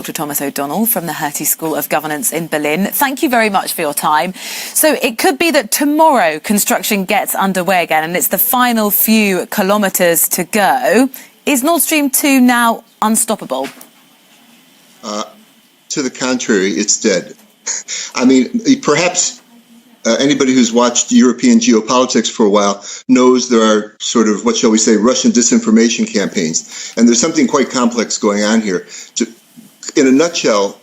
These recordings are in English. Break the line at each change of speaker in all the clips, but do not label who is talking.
Dr. Thomas O'Donnell from the Hertie School of Governance in Berlin. Thank you very much for your time. So it could be that tomorrow construction gets underway again and it's the final few kilometres to go. Is Nord Stream 2 now unstoppable?
To the contrary, it's dead. I mean, perhaps anybody who's watched European geopolitics for a while knows there are sort of, what shall we say, Russian disinformation campaigns. And there's something quite complex going on here. In a nutshell,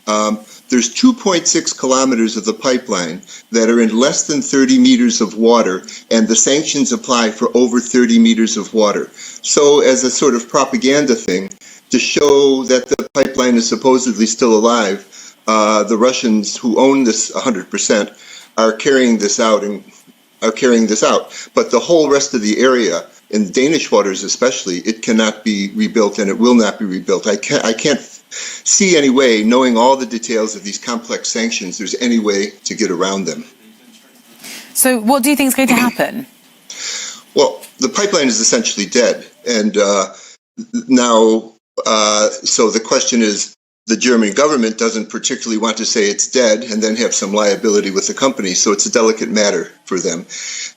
there's 2.6 kilometers of the pipeline that are in less than 30 meters of water, and the sanctions apply for over 30 meters of water. So as a sort of propaganda thing, to show that the pipeline is supposedly still alive, the Russians who own this 100% are carrying this out. But the whole rest of the area, in Danish waters especially, it cannot be rebuilt and it will not be rebuilt. I can't see any way, knowing all the details of these complex sanctions, there's any way to get around them.
So what do you think is going to happen?
Well, the pipeline is essentially dead. And now, so the question is, the German government doesn't particularly want to say it's dead and then have some liability with the company, so it's a delicate matter for them.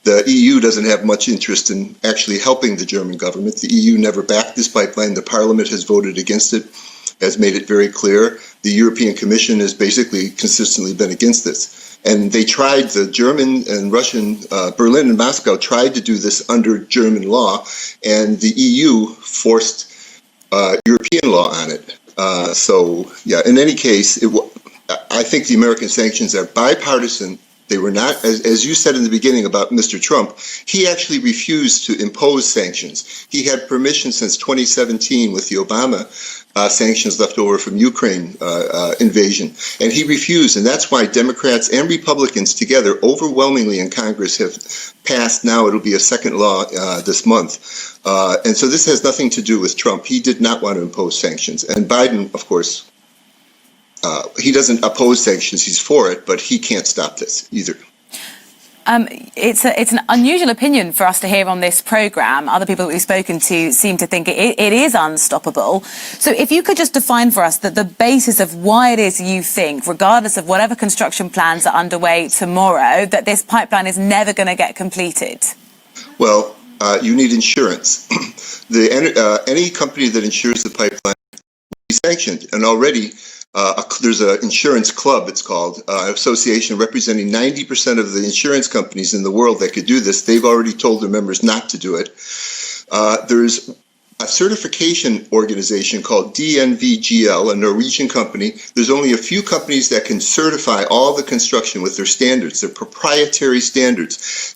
The EU doesn't have much interest in actually helping the German government. The EU never backed this pipeline. The Parliament has voted against it, has made it very clear. The European Commission has basically consistently been against this. And they tried, the German and Russian, Berlin and Moscow tried to do this under German law, and the EU forced European law on it. So, yeah, in any case, I think the American sanctions are bipartisan. They were not, as you said in the beginning about Mr. Trump, he actually refused to impose sanctions. He had permission since 2017 with the Obama sanctions left over from Ukraine invasion, and he refused. And that's why Democrats and Republicans together overwhelmingly in Congress have passed, now it'll be a second law this month. And so this has nothing to do with Trump. He did not want to impose sanctions. And Biden, of course, he doesn't oppose sanctions, he's for it, but he can't stop this either.
It's an unusual opinion for us to hear on this programme. Other people that we've spoken to seem to think it is unstoppable. So if you could just define for us the basis of why it is you think, regardless of whatever construction plans are underway tomorrow, that this pipeline is never going to get completed.
Well, you need insurance. Any company that insures the pipeline will be sanctioned, and already there's an insurance club, it's called, association representing 90% of the insurance companies in the world that could do this. They've already told their members not to do it. There's a certification organization called DNVGL, a Norwegian company. There's only a few companies that can certify all the construction with their standards, their proprietary standards.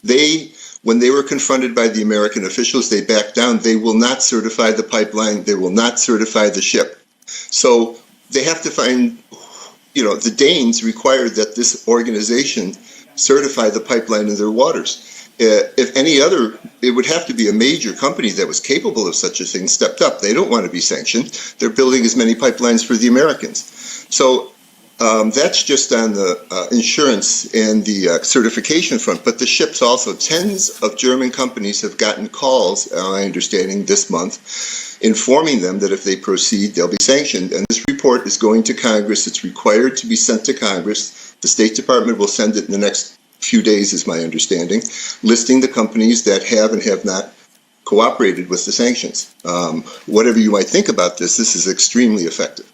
When they were confronted by the American officials, they backed down. They will not certify the pipeline. They will not certify the ship. So they have to find, the Danes required that this organization certify the pipeline in their waters. If any other, it would have to be a major company that was capable of such a thing stepped up. They don't want to be sanctioned. They're building as many pipelines for the Americans. So that's just on the insurance and the certification front. But the ships also, tens of German companies have gotten calls, my understanding, this month, informing them that if they proceed, they'll be sanctioned. And this report is going to Congress. It's required to be sent to Congress. The State Department will send it in the next few days, is my understanding, listing the companies that have and have not cooperated with the sanctions. Whatever you might think about this is extremely effective.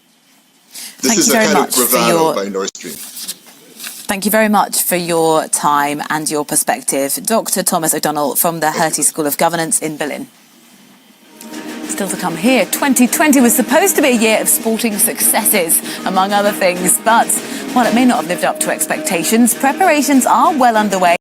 This is a kind of bravado by Nord Stream.
Thank you very much for your time and your perspective. Dr. Thomas O'Donnell from the Hertie School of Governance in Berlin. Still to come here, 2020 was supposed to be a year of sporting successes, among other things, but while it may not have lived up to expectations, preparations are well underway.